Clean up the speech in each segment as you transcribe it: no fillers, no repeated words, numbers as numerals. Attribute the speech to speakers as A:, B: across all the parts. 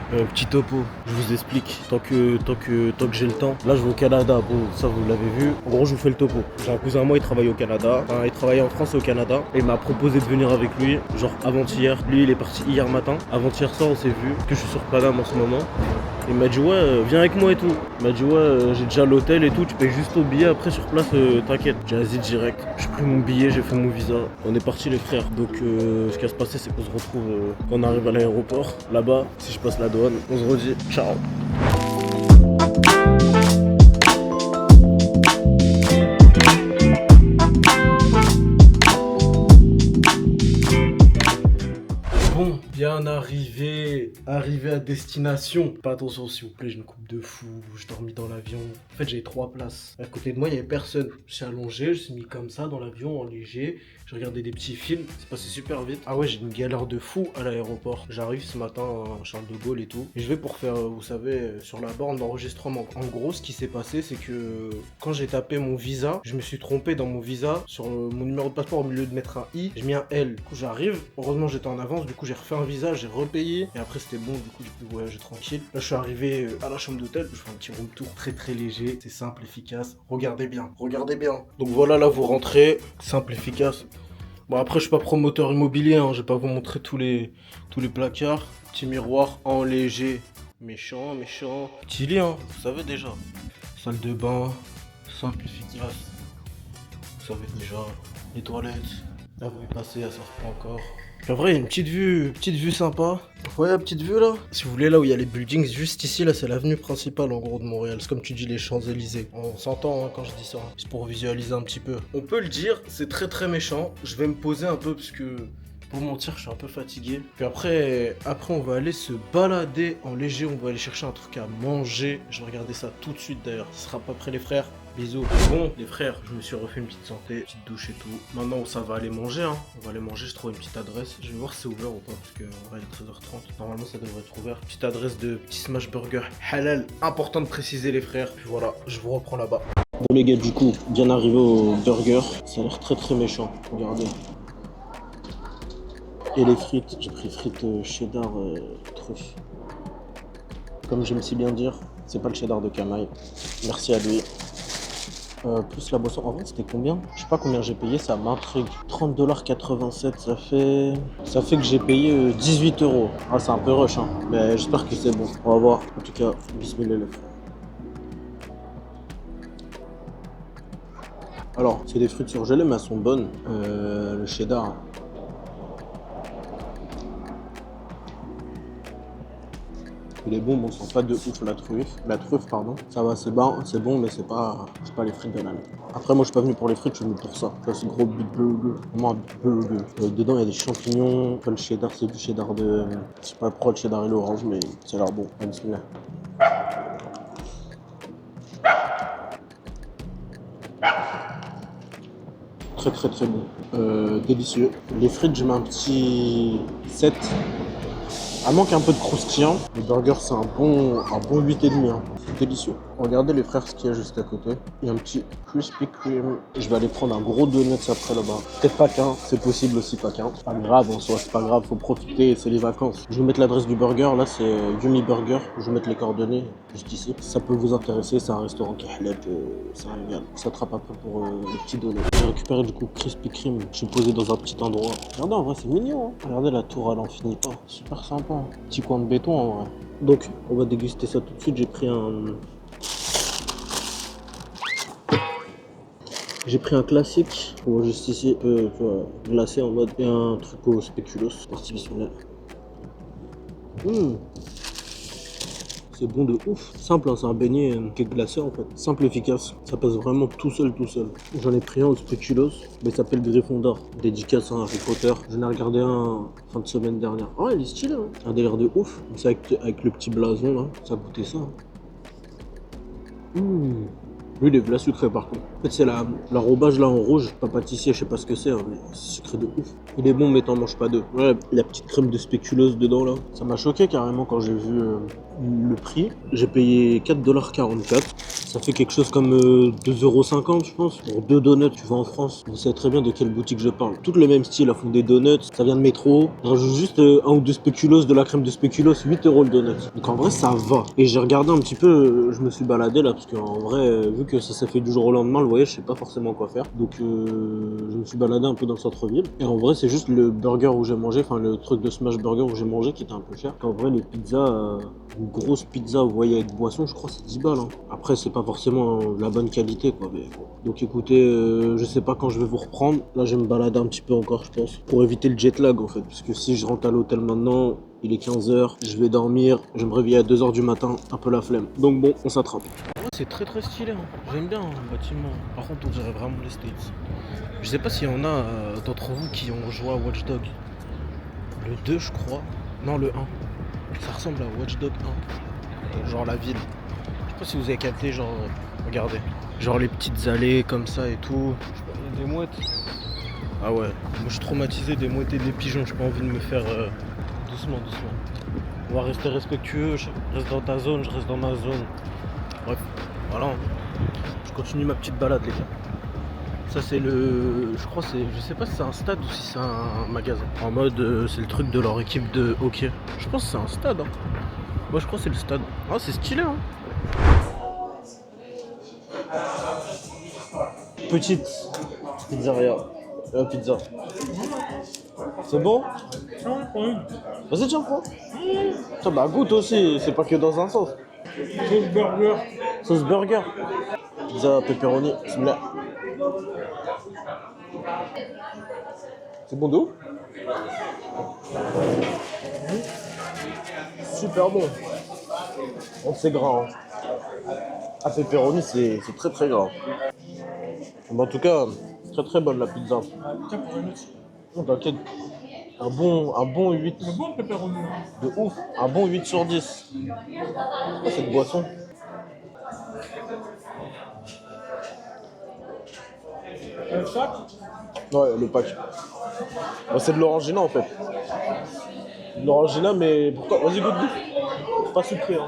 A: Petit topo, je vous explique, tant que j'ai le temps. Là je vais au Canada, bon ça vous l'avez vu. En gros je vous fais le topo. J'ai un cousin à moi, il travaille au Canada. Enfin il travaillait en France et au Canada. Et il m'a proposé de venir avec lui, genre avant-hier. Lui il est parti hier matin. Avant-hier soir on s'est vu, parce que je suis sur Paname en ce moment. Il m'a dit ouais viens avec moi et tout. Il m'a dit ouais j'ai déjà l'hôtel et tout, tu payes juste au billet, après sur place t'inquiète. J'ai dit direct, j'ai pris mon billet, j'ai fait mon visa. On est parti les frères. Donc ce qui va se passer c'est qu'on se retrouve quand on arrive à l'aéroport. Là-bas, si je passe la douane, on se redit ciao. Bon, bien arrivé à destination. Pas attention s'il vous plaît, j'ai une coupe de fou, je dormis dans l'avion. En fait, j'ai 3 places. À côté de moi, il n'y avait personne. Je suis allongé, je suis mis comme ça dans l'avion en léger. J'ai regardé des petits films, c'est passé super vite. Ah ouais, j'ai une galère de fou à l'aéroport. J'arrive ce matin à Charles de Gaulle et tout. Et je vais pour faire, vous savez, sur la borne d'enregistrement. En gros, ce qui s'est passé, c'est que quand j'ai tapé mon visa, je me suis trompé dans mon visa. Sur mon numéro de passeport, au milieu de mettre un I, j'ai mis un L. Du coup, j'arrive. Heureusement, j'étais en avance. Du coup, j'ai refait un visa, j'ai repayé. Et après, c'était bon. Du coup, j'ai pu voyager tranquille. Là, je suis arrivé à la chambre d'hôtel. Je fais un petit room tour très très léger. C'est simple, efficace. Regardez bien. Regardez bien. Donc voilà, là, vous rentrez. Simple, efficace. Bon après je suis pas promoteur immobilier, hein. Je vais pas vous montrer tous les placards. Petit miroir en léger, méchant. Petit lit, hein, vous savez déjà. Salle de bain, simple, efficace. Vous savez déjà. Les toilettes, là vous y passez, elles sortent pas encore. Puis après il y a une petite vue sympa. Ouais, la petite vue là. Si vous voulez, là où il y a les buildings, juste ici, là c'est l'avenue principale en gros de Montréal. C'est comme tu dis, les Champs-Élysées. On s'entend hein, quand je dis ça. C'est pour visualiser un petit peu. On peut le dire, c'est très très méchant. Je vais me poser un peu parce que pour mentir, je suis un peu fatigué. Puis après on va aller se balader en léger. On va aller chercher un truc à manger. Je vais regarder ça tout de suite d'ailleurs. Ce sera pas près les frères. Bisous. Bon, les frères, je me suis refait une petite santé, petite douche et tout. Maintenant, ça va aller manger, hein. On va aller manger, je trouve une petite adresse. Je vais voir si c'est ouvert ou pas, parce qu'on va aller 13h30. Normalement, ça devrait être ouvert. Petite adresse de petit smash burger halal. Important de préciser, les frères. Puis voilà, je vous reprends là-bas. Bon, les gars, du coup, bien arrivé au burger. Ça a l'air très très méchant. Regardez. Et les frites, j'ai pris frites cheddar truffe. Comme j'aime si bien dire, c'est pas le cheddar de Kamaï. Merci à lui. Plus la boisson. En vrai, c'était combien? Je sais pas combien j'ai payé, ça m'intrigue. 30,87 $, ça fait que j'ai payé 18 €. Ah, c'est un peu rush, hein. Mais j'espère que c'est bon. On va voir. En tout cas, bismillah les frères. Alors, c'est des frites surgelées, mais elles sont bonnes. Le cheddar. Il est bon, mais on sent pas de ouf la truffe pardon. Ça va, c'est bon, mais c'est pas les frites de l'année. Après, moi je suis pas venu pour les frites, je suis venu pour ça. Ça c'est gros big burger, vraiment un big burger. Dedans il y a des champignons, après, le cheddar c'est du cheddar de, je sais pas pourquoi le cheddar et l'orange, mais ça a l'air bon. Bismillah. Très très très bon, délicieux. Les frites je mets un petit 7. Elle manque un peu de croustillant. Le burger, c'est un bon 8,5. Hein. C'est délicieux. Regardez les frères, ce qu'il y a juste à côté. Il y a un petit Krispy Kreme. Je vais aller prendre un gros donuts après là-bas. Peut-être pas qu'un, c'est possible aussi pas qu'un. Pas grave en soi, c'est pas grave, faut profiter, c'est les vacances. Je vais vous mettre l'adresse du burger. Là, c'est Yumi Burger. Je vais vous mettre les coordonnées juste ici. Si ça peut vous intéresser, c'est un restaurant qui est halal, c'est un régal. Ça attrape un peu pour les petits donuts. J'ai récupéré du coup Krispy Kreme. Je suis posé dans un petit endroit. Regardez, en vrai, c'est mignon. Hein. Regardez la tour, elle en finit pas. Super sympa. Petit coin de béton en vrai. Donc on va déguster ça tout de suite. J'ai pris un classique. On voit juste ici, un peu tu vois, glacé en mode. Et un truc au spéculoos. Parti bismillah. C'est bon de ouf. Simple, hein, c'est un beignet qui est glacé en fait. Simple, efficace. Ça passe vraiment tout seul. J'en ai pris un au spéculoos. Mais il s'appelle Gryffondor. Dédicace à Harry Potter. J'en ai regardé un fin de semaine dernière. Oh, il est stylé, hein. Un délire de ouf. C'est avec le petit blason là. Ça goûtait ça. Lui, il est v'là sucré par contre. En fait, c'est l'enrobage là en rouge. Pas pâtissier, je sais pas ce que c'est, hein, mais c'est sucré de ouf. Il est bon, mais t'en manges pas deux. Ouais, la petite crème de spéculoos dedans là. Ça m'a choqué carrément quand j'ai vu le prix. J'ai payé 4,44 $.
B: Ça fait quelque chose comme 2,50 € je pense. Pour 2 donuts, tu vas en France. Vous savez très bien de quelle boutique je parle. Toutes le même style, elles font des donuts. Ça vient de métro. Je rajoute juste un ou deux spéculoos, de la crème de spéculoos, 8 € le donut. Donc en vrai, ça va. Et j'ai regardé un petit peu, je me suis baladé là, parce qu'en vrai, vu que ça s'est fait du jour au lendemain, le voyage, je sais pas forcément quoi faire. Donc je me suis baladé un peu dans le centre-ville. Et en vrai, c'est juste le burger où j'ai mangé, enfin le truc de Smash Burger où j'ai mangé qui était un peu cher. En vrai, les pizzas, une grosse pizza, vous voyez, avec boisson, je crois que c'est 10 balles. Hein. Après, c'est pas forcément la bonne qualité, quoi. Mais bon. Donc écoutez, je sais pas quand je vais vous reprendre. Là, je vais me balader un petit peu encore, je pense, pour éviter le jet lag en fait. Parce que si je rentre à l'hôtel maintenant, il est 15 h, je vais dormir, je vais me réveiller à 2 h du matin, un peu la flemme. Donc bon, on s'attrape.
A: C'est très très stylé, hein. J'aime bien le bâtiment. Par contre, on dirait vraiment les States. Je sais pas s'il y en a d'entre vous qui ont joué à Watch Dogs. Le 2, je crois. Non, le 1. Ça ressemble à Watch Dogs 1. Genre la ville. Je sais pas si vous avez capté, genre, regardez. Genre les petites allées comme ça et tout. Il y a des mouettes. Ah ouais, moi je suis traumatisé des mouettes et des pigeons. J'ai pas envie de me faire doucement, doucement. On va rester respectueux. Je reste dans ta zone, je reste dans ma zone. Bref, voilà. Je continue ma petite balade, les gars. Ça c'est le, je crois c'est, je sais pas si c'est un stade ou si c'est un magasin. En mode c'est le truc de leur équipe de hockey. Je pense que c'est un stade. Hein. Moi je crois que c'est le stade. Ah c'est stylé hein. Petite pizzeria. Pizza. C'est bon? Vas-y tiens prends. Tiens bah goûte aussi, c'est pas que dans un sens.
C: Sauce burger.
A: Sauce burger. Pizza pepperoni, similaire. C'est bon d'où? Super bon. Oh, c'est gras. Hein. Ah, pepperoni, c'est très très gras. Mais en tout cas, très très bonne la pizza.
C: Tiens, pour une autre.
A: Oh, t'inquiète. Un bon 8.
C: Le bon pepperoni.
A: De ouf. Un bon 8 sur 10. Oh, cette boisson.
C: Le sac.
A: Ouais, le pack. Bah, c'est de l'orangina en fait. De l'orangina, mais pourquoi? Vas-y, goûte. Pas sucré, hein.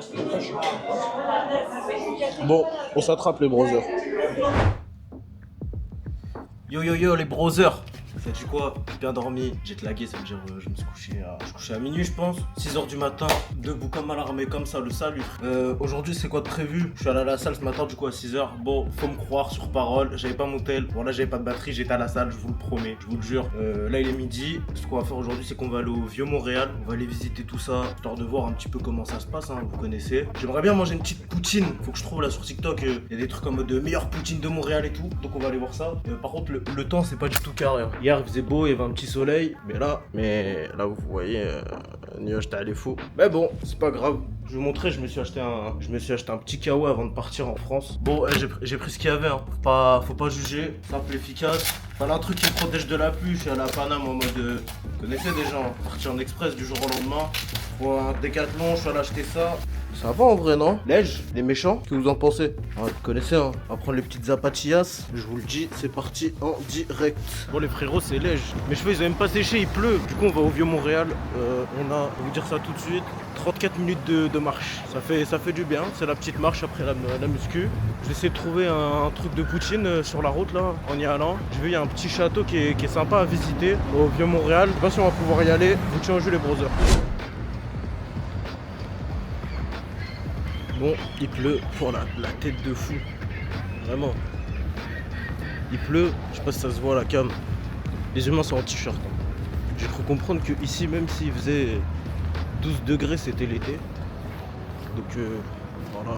A: Bon, on s'attrape les brothers. Yo yo yo les brothers. Sais-tu quoi? Bien dormi, j'ai lagué, ça veut dire je me suis couché à minuit je pense. 6 h du matin, debout comme alarmé comme ça, le salut. Aujourd'hui c'est quoi de prévu? Je suis allé à la salle ce matin du coup à 6 h. Bon, faut me croire sur parole, j'avais pas mon tel. Bon là j'avais pas de batterie, j'étais à la salle, je vous le promets, je vous le jure. Là il est midi, ce qu'on va faire aujourd'hui c'est qu'on va aller au Vieux-Montréal. On va aller visiter tout ça, histoire de voir un petit peu comment ça se passe, hein, vous connaissez. J'aimerais bien manger une petite poutine, faut que je trouve là sur TikTok, il y a des trucs en mode meilleure poutine de Montréal et tout. Donc on va aller voir ça. Par contre le temps c'est pas du tout carré. Hein. Hier il faisait beau, il y avait un petit soleil, mais là vous voyez, le nuage était allé fou. Mais bon, c'est pas grave. Je vais vous montrer, je me suis acheté un petit kawa avant de partir en France. Bon, j'ai pris ce qu'il y avait, hein. Faut pas juger, simple, efficace. Voilà un truc qui me protège de la pluie. Je suis allé à Paname en mode, vous connaissez déjà, hein. Parti en express du jour au lendemain. Pour un Décathlon, je suis allé acheter ça. Ça va en vrai, non? Lège, les méchants, qu'est-ce que vous en pensez? Vous connaissez, hein? On va prendre les petites zapatillas. Je vous le dis, c'est parti en direct. Bon, les frérots, c'est lège. Mes cheveux, ils ont même pas séché, il pleut. Du coup, on va au Vieux-Montréal. On va vous dire ça tout de suite. 34 minutes de marche. Ça fait du bien. C'est la petite marche après la muscu. J'ai essayé de trouver un truc de poutine sur la route, là, en y allant. J'ai vu, il y a un petit château qui est sympa à visiter au Vieux-Montréal. Je sais pas si on va pouvoir y aller. Je vous tiens au jeu, les brothers. Bon, il pleut. Oh la tête de fou. Vraiment. Il pleut. Je sais pas si ça se voit à la cam. Les humains sont en t-shirt. Hein. J'ai cru comprendre que ici, même s'il faisait 12 degrés, c'était l'été. Donc voilà.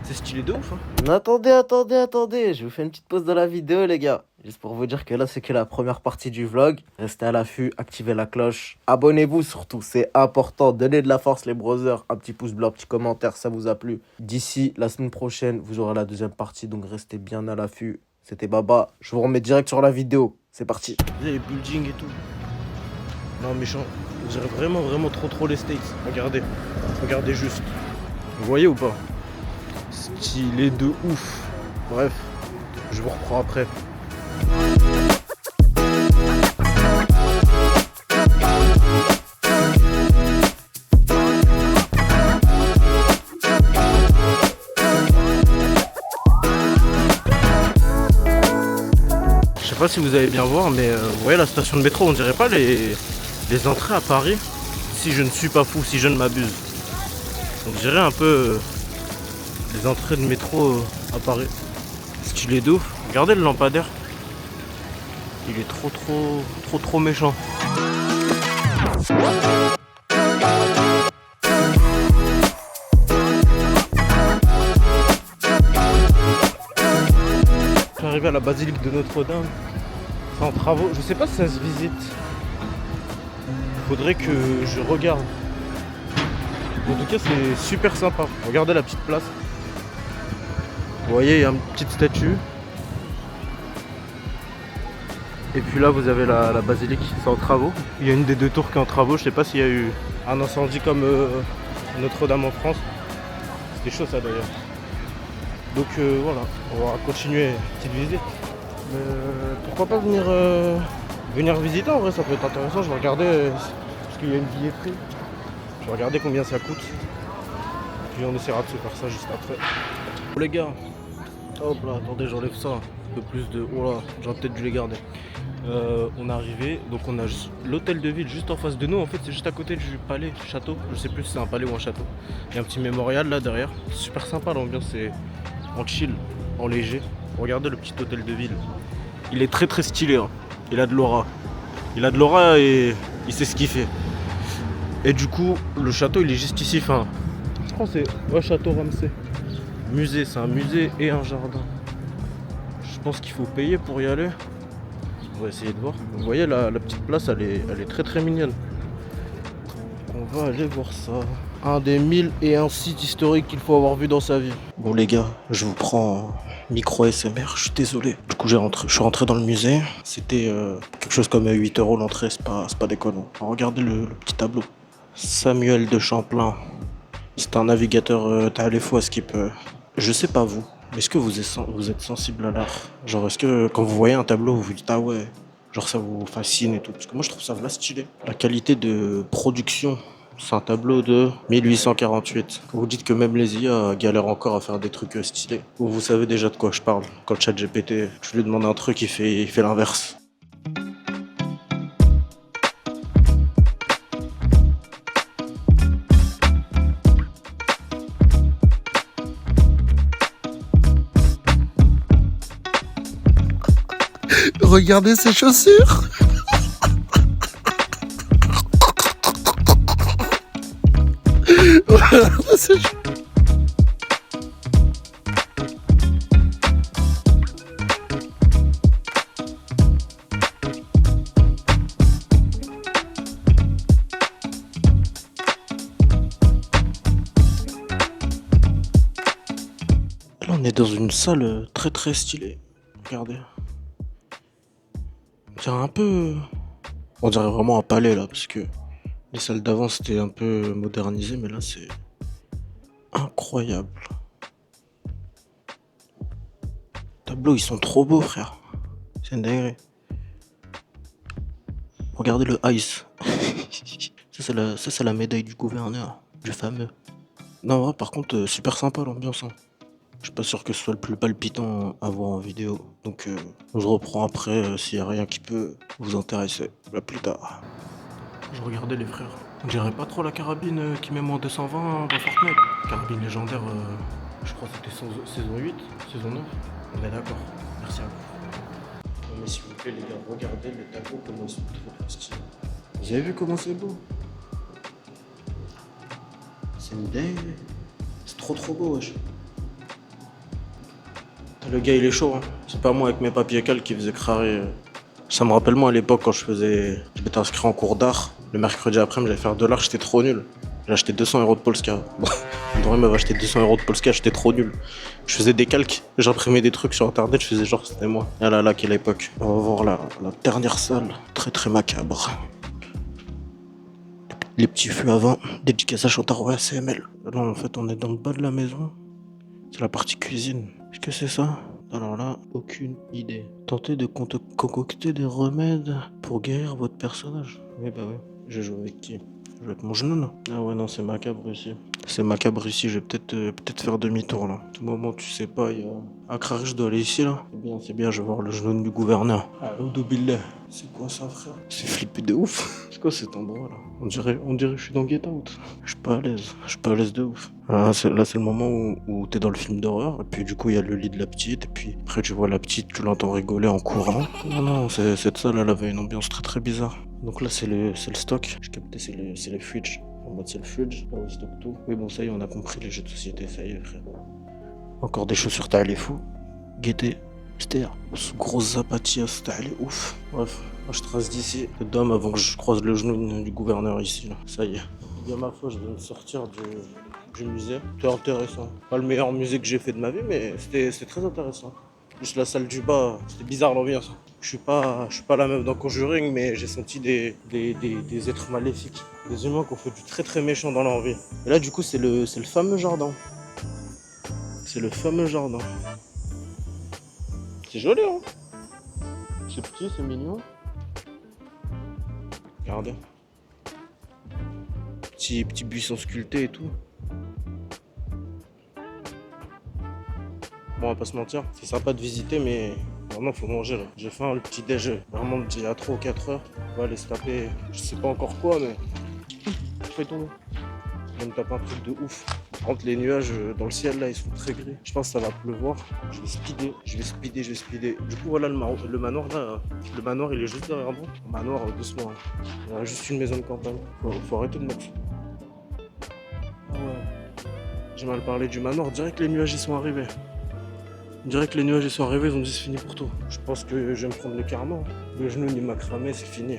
A: C'est stylé de ouf. Hein. Attendez. Je vous fais une petite pause dans la vidéo, les gars. Juste pour vous dire que là, c'est que la première partie du vlog. Restez à l'affût, activez la cloche. Abonnez-vous surtout, c'est important. Donnez de la force, les brothers. Un petit pouce bleu, un petit commentaire, ça vous a plu. D'ici la semaine prochaine, vous aurez la deuxième partie. Donc restez bien à l'affût. C'était Baba. Je vous remets direct sur la vidéo. C'est parti. Vous avez les buildings et tout. Non, méchant. On dirait vraiment trop les States. Regardez juste. Vous voyez ou pas? Stylé de ouf. Bref, je vous reprends après. sais pas si vous allez bien voir, mais vous voyez la station de métro, on dirait pas les entrées à Paris. Si je ne suis pas fou, si je ne m'abuse. On dirait un peu les entrées de métro à Paris. Stylé de ouf. Regardez le lampadaire. Il est trop méchant. Je suis arrivé à la basilique de Notre-Dame. C'est en travaux. Je sais pas si ça se visite. Faudrait que je regarde. En tout cas, c'est super sympa. Regardez la petite place. Vous voyez, il y a une petite statue. Et puis là, vous avez la basilique, c'est en travaux. Il y a une des deux tours qui est en travaux. Je sais pas s'il y a eu un incendie comme Notre-Dame en France. C'était chaud ça d'ailleurs. Donc voilà, on va continuer petite visite. Mais, pourquoi pas venir visiter, en vrai ça peut être intéressant. Je vais regarder, parce qu'il y a une billetterie. Je vais regarder combien ça coûte. Puis on essaiera de se faire ça juste après. Oh les gars, hop là, attendez, j'enlève ça. Un peu plus de... Oh là, j'aurais peut-être dû les garder. On est arrivé, donc on a l'hôtel de ville juste en face de nous. En fait, c'est juste à côté du palais, du château. Je sais plus si c'est un palais ou un château. Il y a un petit mémorial là derrière. Super sympa, l'ambiance, c'est en chill, en léger. Regardez le petit hôtel de ville. Il est très stylé, hein. Il a de l'aura. Il a de l'aura et il sait ce qu'il fait. Et du coup, le château, il est juste ici. Enfin, je crois que c'est Château Ramsay. Musée, c'est un musée et un jardin. Je pense qu'il faut payer pour y aller. On va essayer de voir. Vous voyez la petite place, elle est très mignonne. On va aller voir ça. Un des 1001 sites historiques qu'il faut avoir vu dans sa vie. Bon les gars, je vous prends micro SMR, je suis désolé. Du coup je suis rentré dans le musée. C'était quelque chose comme 8 € l'entrée, c'est pas déconnant. Regardez le petit tableau. Samuel de Champlain. C'est un navigateur taléfo qui peut. Je sais pas vous. Est-ce que vous êtes sensible à l'art? Genre, est-ce que quand vous voyez un tableau, vous vous dites ah ouais, genre ça vous fascine et tout? Parce que moi je trouve ça là stylé. La qualité de production, c'est un tableau de 1848. Vous dites que même les IA galèrent encore à faire des trucs stylés. Vous savez déjà de quoi je parle. Quand le chat GPT, je lui demande un truc, il fait l'inverse.
D: Regardez ses chaussures.
A: Là on est dans une salle très stylée. Regardez. On dirait vraiment un palais là, parce que les salles d'avant c'était un peu modernisé, mais là c'est incroyable. Les tableaux ils sont trop beaux frère. C'est une dinguerie. Regardez le ice. Ça c'est la médaille du gouverneur, du fameux. Non ouais, par contre super sympa l'ambiance. Hein. Je suis pas sûr que ce soit le plus palpitant à voir en vidéo. Donc je reprends après s'il y a rien qui peut vous intéresser. À plus tard. Je regardais les frères. On dirait pas trop la carabine qui met moins 220 dans Fortnite. Carabine légendaire, je crois que c'était saison 8, saison 9. On est d'accord. Merci à vous. Non mais s'il vous plaît les gars, regardez les tableaux comment ils sont trop stylés. Vous avez vu comment c'est beau? C'est une dingue. C'est trop beau wesh. Le gars il est chaud, hein. C'est pas moi avec mes papiers cales qui faisait crarer. Ça me rappelle moi à l'époque quand je m'étais inscrit en cours d'art. Le mercredi après, j'allais faire de l'art, j'étais trop nul. J'ai acheté 200 € de Polska. Bon, André m'avait acheté 200 € de Polska, j'étais trop nul. Je faisais des calques, j'imprimais des trucs sur internet, je faisais genre c'était moi. Ah là là, quelle époque. On va voir la dernière salle, très macabre. Les petits feux à vent, dédicace à Chantaro ACML. Là en fait on est dans le bas de la maison. C'est la partie cuisine. Est-ce que c'est ça? Alors là, aucune idée. Tentez de concocter des remèdes pour guérir votre personnage. Oui bah ouais. Je joue avec qui? Je joue avec mon genou là. Ah ouais non c'est macabre aussi.
B: C'est macabre ici, je vais peut-être faire demi-tour là. Tout moment, tu sais pas, il y a... Akrari, je dois aller ici là. C'est bien, je vais voir le genou du gouverneur. Aoudou billah. C'est quoi ça, frère? C'est flippé de ouf. C'est quoi cet endroit là? On dirait que je suis dans Get Out. Je suis pas à l'aise de ouf. Là, c'est le moment où t'es dans le film d'horreur. Et puis du coup, il y a le lit de la petite. Et puis après, tu vois la petite, tu l'entends rigoler en courant. Non, cette salle, elle avait une ambiance très très bizarre. Donc là, c'est le stock. Je captais, c'est le fridge. En mode c'est le fridge, là où il stocke tout. Oui, bon, ça y est, on a compris les jeux de société, ça y est, frère. Encore des chaussures, t'as les fous. Gaieté, c'était grosse zapatillas, t'as les ouf. Bref, moi je trace d'ici. Le dôme avant que je croise le genou du gouverneur ici, là. Ça y est. Il y a ma foi, je viens de sortir du musée. C'était intéressant. Pas le meilleur musée que j'ai fait de ma vie, mais c'était très intéressant. Juste la salle du bas, c'était bizarre l'ambiance. Je suis pas la meuf dans Conjuring, mais j'ai senti des êtres maléfiques. Des humains qui ont fait du très très méchant dans leur vie. Et là, du coup, c'est le fameux jardin. C'est le fameux jardin. C'est joli, hein? C'est petit, c'est mignon. Regardez. Petit buisson sculpté et tout. Bon, on va pas se mentir, c'est sympa de visiter, mais vraiment, faut manger là. J'ai faim, le petit déj, vraiment, il y a 3 ou 4 heures. On va aller se taper, je sais pas encore quoi, mais. Fais tomber. On va me taper un truc de ouf. Par contre, les nuages dans le ciel là, ils sont très gris. Je pense que ça va pleuvoir. Je vais speeder. Du coup, voilà le manoir là. Le manoir, il est juste derrière moi. Le manoir, doucement. Hein. Il y a juste une maison de campagne. Faut arrêter de mettre. Ah ouais. J'ai mal parlé du manoir. On dirait que les nuages ils sont arrivés. On dirait que les nuages ils sont arrivés, ils ont dit c'est fini pour tout. Je pense que je vais me prendre le karma. Le genou il m'a cramé, c'est fini.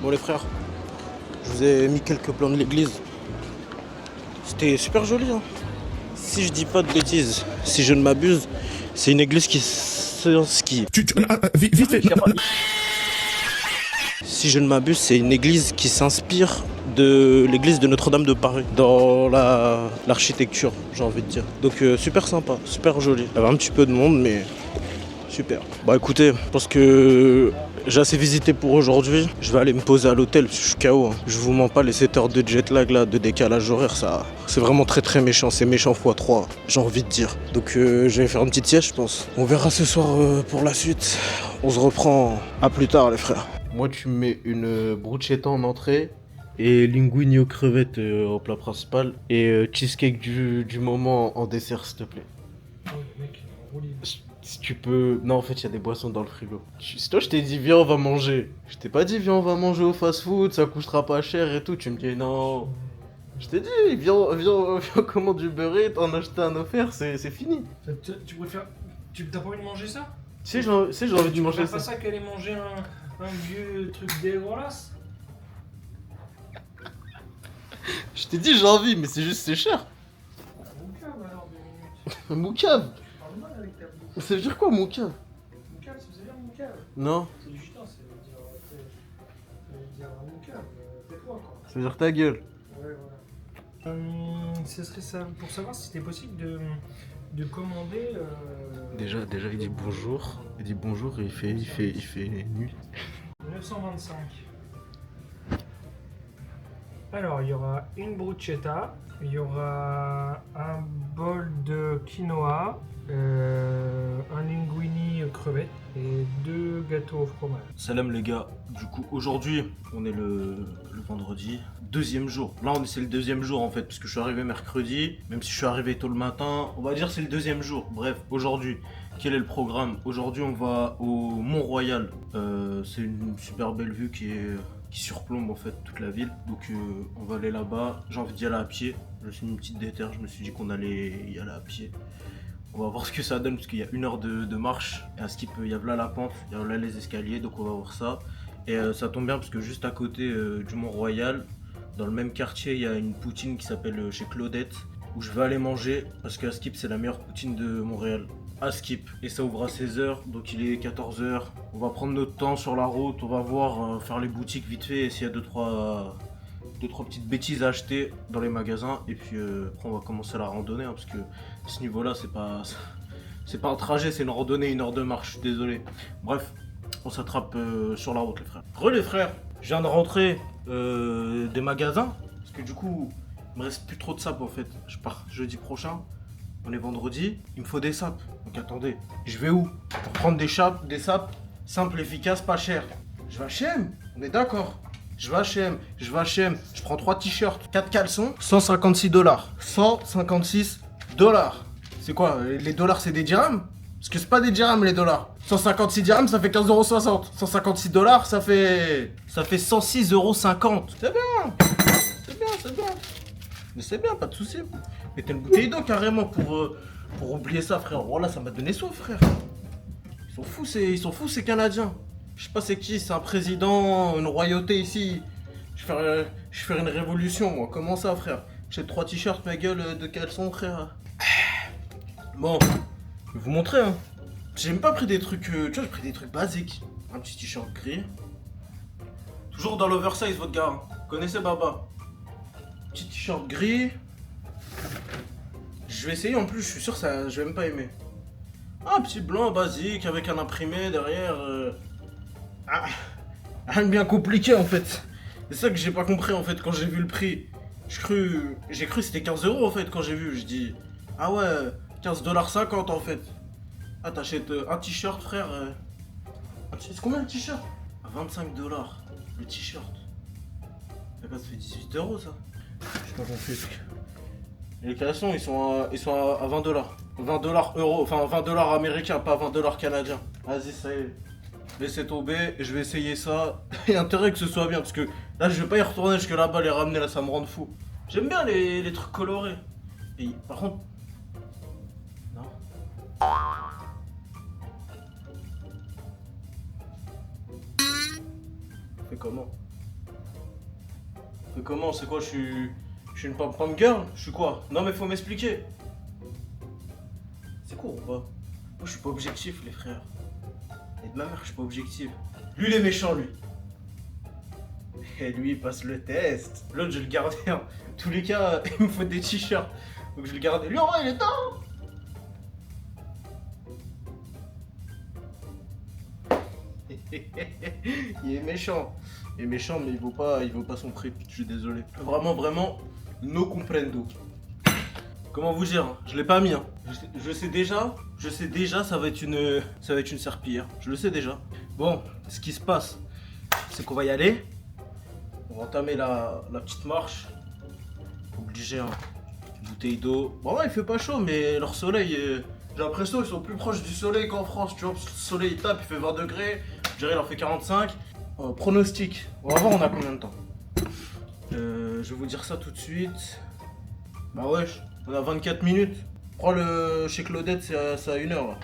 B: Bon les frères, je vous ai mis quelques plans de l'église. C'était super joli, hein. Si je dis pas de bêtises, si je ne m'abuse, c'est une église qui...
D: Vite fait.
B: Si je ne m'abuse, c'est une église qui s'inspire de l'église de Notre-Dame de Paris dans l'architecture, j'ai envie de dire. Donc super sympa, super joli. Il y avait un petit peu de monde, mais super. Bah écoutez, je pense que j'ai assez visité pour aujourd'hui. Je vais aller me poser à l'hôtel parce que je suis KO. Hein. Je vous mens pas, les 7 heures de jet lag là, de décalage horaire, ça, c'est vraiment très très méchant. C'est méchant x3, j'ai envie de dire. Donc je vais faire une petite sieste, je pense. On verra ce soir pour la suite. On se reprend à plus tard, les frères. Moi, tu me mets une bruschetta en entrée et linguine aux crevettes au plat principal et cheesecake du moment en dessert, s'il te plaît. Si tu peux... Non, en fait, il y a des boissons dans le frigo. Si toi, je t'ai dit, viens, on va manger. Je t'ai pas dit, viens, on va manger au fast-food, ça coûtera pas cher et tout. Tu me dis, non. Je t'ai dit, viens, commande du beurre, t'en acheter un offert, c'est fini.
C: Tu préfères. T'as pas envie de manger ça?
B: Si, j'ai envie de manger
C: C'est
B: ça.
C: pas ça qu'aller manger un vieux truc dégueulasse?
B: Je t'ai dit, j'ai envie, mais c'est juste, c'est cher.
C: Moucave alors, 2 minutes.
B: Moucave.
C: Parle mal avec ta bouche.
B: Ça veut dire quoi, moucave?
C: Moucave, ça veut dire moucave.
B: Non.
C: C'est juste ça veut dire moucave. Tais-toi quoi.
B: Ça veut dire ta gueule.
C: Ouais, voilà. Ce serait ça pour savoir si c'était possible de commander.
B: Déjà, il dit bonjour. Il dit bonjour et il fait nuit.
C: 925. Alors, il y aura une bruschetta, il y aura un bol de quinoa, un linguini crevette et 2 gâteaux au fromage.
B: Salam les gars, du coup aujourd'hui on est le vendredi, deuxième jour. Là c'est le deuxième jour en fait, parce que je suis arrivé mercredi, même si je suis arrivé tôt le matin, on va dire c'est le deuxième jour. Bref, aujourd'hui, quel est le programme? Aujourd'hui on va au Mont-Royal, c'est une super belle vue qui surplombe en fait toute la ville. Donc on va aller là-bas, j'ai envie d'y aller à pied. Je me suis mis une petite déterre, je me suis dit qu'on allait y aller à pied. On va voir ce que ça donne parce qu'il y a 1 heure de marche. Et à Skip, il y a là la pente, il y a là les escaliers, donc on va voir ça. Et ça tombe bien parce que juste à côté du Mont-Royal, dans le même quartier, il y a une poutine qui s'appelle chez Claudette, où je vais aller manger parce qu'à Skip, c'est la meilleure poutine de Montréal. à Skip. Et ça ouvre à 16h, donc il est 14h. On va prendre notre temps sur la route, on va voir, faire les boutiques vite fait, s'il y a deux trois petites bêtises à acheter dans les magasins. Et puis après on va commencer la randonnée, hein, parce que à ce niveau-là, c'est pas un trajet, c'est une randonnée, 1 heure de marche, je suis désolé. Bref, on s'attrape sur la route les frères. Les frères, je viens de rentrer des magasins, parce que du coup, il me reste plus trop de sapes en fait. Je pars jeudi prochain, on est vendredi, il me faut des sapes. Donc attendez, je vais où? Pour prendre des sapes simples, efficaces, pas chères. Je vais à H&M, on est d'accord. Je vais à H&M, je prends 3 t-shirts, 4 caleçons, $156. $156. C'est quoi? Les dollars c'est des dirhams? Parce que c'est pas des dirhams les dollars. 156 dirhams ça fait 15,60 €. 156 dollars ça fait 106,50 €. C'est bien. Mais c'est bien, pas de soucis. Mettez une bouteille d'eau carrément pour oublier ça frère. Voilà, ça m'a donné soif frère. Ils sont fous ces Canadiens. Je sais pas c'est qui, c'est un président, une royauté ici. Je vais faire une révolution moi. Comment ça frère? J'ai 3 t-shirts ma gueule de caleçon frère. Bon, je vais vous montrer hein. J'ai même pas pris des trucs, tu vois, j'ai pris des trucs basiques. Un petit t-shirt gris. Toujours dans l'oversize votre gars. Hein. Vous connaissez Baba? Petit t-shirt gris. Je vais essayer en plus, je suis sûr que ça, je vais même pas aimer. Un petit blanc basique avec un imprimé derrière. Rien de bien compliqué en fait. C'est ça que j'ai pas compris en fait quand j'ai vu le prix. J'ai cru que c'était 15 € en fait quand j'ai vu. Je dis ah ouais, 15,50 $ en fait. Ah t'achètes un t-shirt frère. C'est combien le t-shirt? 25 $ le t-shirt. Ça fait 18 € ça. Je pas compris. Les caleçons ils sont à 20 $. 20 $ euros, enfin 20 $ américains, pas 20 $ canadiens. Vas-y ça y est. Laissez tomber, je vais essayer ça. Il y a intérêt que ce soit bien parce que là je vais pas y retourner jusque là-bas les ramener là, ça me rend fou. J'aime bien les trucs colorés. Et par contre. Non. Fais comment? C'est quoi? Je suis une pom-pom girl? Je suis quoi? Non mais faut m'expliquer. C'est quoi ou pas? Moi je suis pas objectif les frères. Et de ma mère je suis pas objectif. Lui il est méchant lui. Et lui il passe le test. L'autre je vais le garder. En tous les cas il me faut des t-shirts. Donc je vais le garder. Lui en vrai il est temps. Il est méchant. Il est méchant mais il vaut pas son prix. Je suis désolé. Vraiment no comprendo. Comment vous dire? Je l'ai pas mis hein. Je sais déjà ça va être une serpillière. Je le sais déjà. Bon, ce qui se passe, c'est qu'on va y aller. On va entamer la petite marche. Obligé hein. Bouteille d'eau. Bon ouais il fait pas chaud mais leur soleil j'ai l'impression qu'ils sont plus proches du soleil qu'en France, tu vois, parce que le soleil il tape, il fait 20 degrés, je dirais il en fait 45. Pronostic, on va voir on a combien de temps. Je vais vous dire ça tout de suite. Bah ouais, on a 24 minutes. Prends le chez Claudette, c'est à 1 heure là.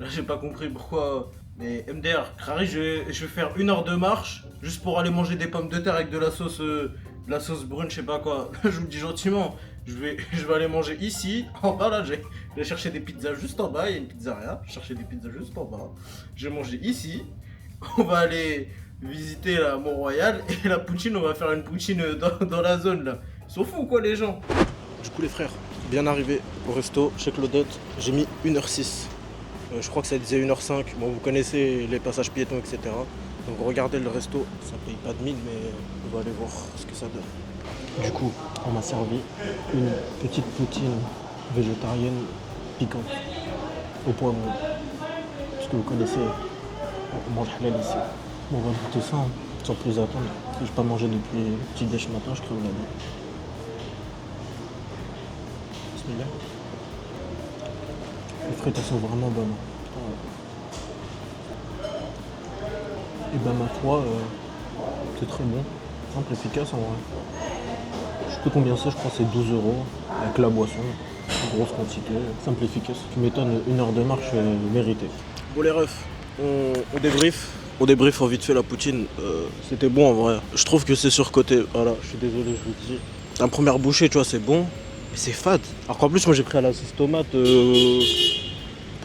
B: Là j'ai pas compris pourquoi. Mais MDR, Crary, je vais faire 1 heure de marche juste pour aller manger des pommes de terre avec de la sauce brune, je sais pas quoi. Je vous le dis gentiment. Je vais aller manger ici, en bas là, je vais chercher des pizzas juste en bas, il y a une pizzeria, je vais chercher des pizzas juste en bas. Je vais manger ici, on va aller visiter la Mont-Royal et la poutine, on va faire une poutine dans la zone là. Ils sont fous quoi les gens. Du coup les frères, bien arrivé au resto chez Claudette, j'ai mis 1h06. Je crois que ça disait 1h05, bon vous connaissez les passages piétons etc. Donc regardez le resto, ça paye pas de 1000 mais on va aller voir ce que ça donne. Du coup, on m'a servi une petite poutine végétarienne piquante au poivron. Parce que vous connaissez, on mange halal ici. Bon, on va goûter ça hein, sans plus attendre. Je n'ai pas mangé depuis le petit déj matin, je crève la nuit. Bismillah. Les frites elles sont vraiment bonnes. Et ben ma foi, c'est très bon. Simple, efficace en vrai. Je sais plus combien c'est, je crois que c'est 12 € avec la boisson, grosse quantité, simple efficace. Tu m'étonnes, 1 heure de marche méritée. Bon les refs, on débrief en vite fait la poutine. C'était bon en vrai. Je trouve que c'est surcoté. Voilà, je suis désolé, je vous le dis. La première bouchée, tu vois, c'est bon, mais c'est fade. Alors qu'en plus, moi j'ai pris à la sauce tomate.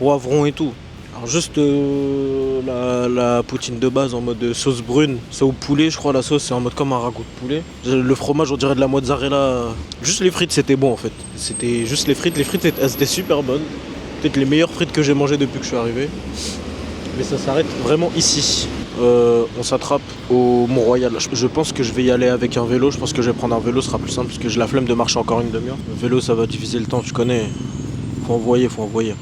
B: poivron et tout. Alors juste la poutine de base en mode sauce brune, c'est au poulet je crois, la sauce c'est en mode comme un ragoût de poulet. Le fromage on dirait de la mozzarella. Juste les frites c'était bon en fait. C'était juste les frites elles étaient super bonnes. Peut-être les meilleures frites que j'ai mangées depuis que je suis arrivé. Mais ça s'arrête vraiment ici. On s'attrape au Mont-Royal. Je pense que je vais y aller avec un vélo. Je pense que je vais prendre un vélo, ce sera plus simple parce que j'ai la flemme de marcher encore une demi-heure. Le vélo ça va diviser le temps, tu connais. Faut envoyer.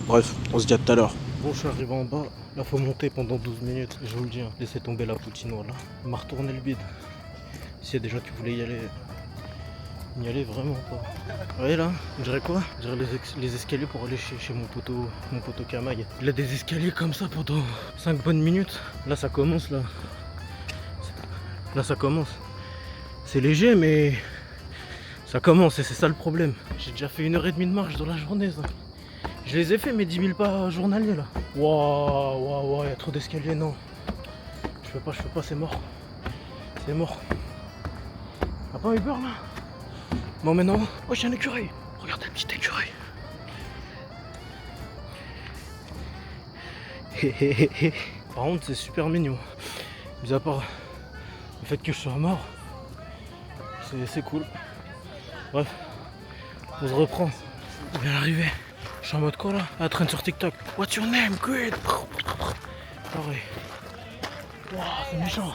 B: Bref, on se dit à tout à l'heure. Bon, je suis arrivé en bas. Là, faut monter pendant 12 minutes. Je vous le dis, hein. Laissez tomber la poutinoire là. Il m'a retourné le bide. S'il y a des gens qui voulaient y aller, n'y allez vraiment pas. Vous voyez là, on dirait quoi? On dirait les escaliers pour aller chez mon poteau Kamag. Il a des escaliers comme ça pendant 5 bonnes minutes. Là ça commence là. Là ça commence. C'est léger mais ça commence et c'est ça le problème. J'ai déjà fait 1h30 de marche dans la journée ça. Je les ai fait mes 10 000 pas journaliers là. Waouh, il y a trop d'escaliers, non. Je peux pas, c'est mort. C'est mort. T'as pas eu peur là? Bon maintenant, oh j'ai un écureuil. Regarde un petit écureuil. Par contre c'est super mignon. Mis à part le fait que je sois mort, c'est cool. Bref, on se reprend. On vient d'arriver. Je suis en mode quoi là? Ah, traîne sur TikTok. What's your name? Good. Pareil. Wow, c'est méchant.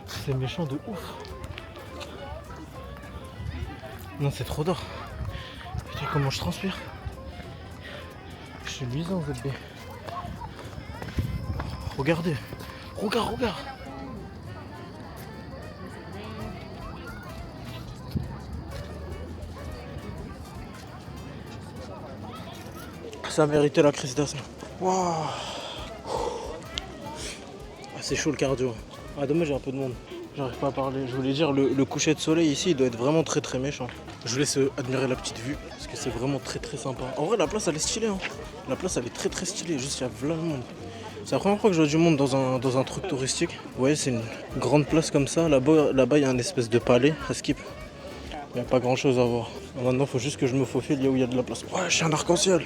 B: C'est méchant de ouf. Non, c'est trop d'or. Putain, comment je transpire. Je suis luisant, ZB. Regardez. Regarde. Ça méritait la crise d'asthme. Waouh. Ah, c'est chaud le cardio. Ah dommage, j'ai un peu de monde. J'arrive pas à parler. Je voulais dire, le coucher de soleil ici, il doit être vraiment très très méchant. Je vous laisse admirer la petite vue, parce que c'est vraiment très très sympa. En vrai, la place elle est stylée. Hein. La place elle est très très stylée, juste il y a plein de monde. C'est la première fois que je vois du monde dans un truc touristique. Vous voyez, c'est une grande place comme ça. Là-bas, il y a un espèce de palais à Skip. Il n'y a pas grand chose à voir. Maintenant, il faut juste que je me faufile là où il y a de la place. Ouais, je suis un arc-en-ciel.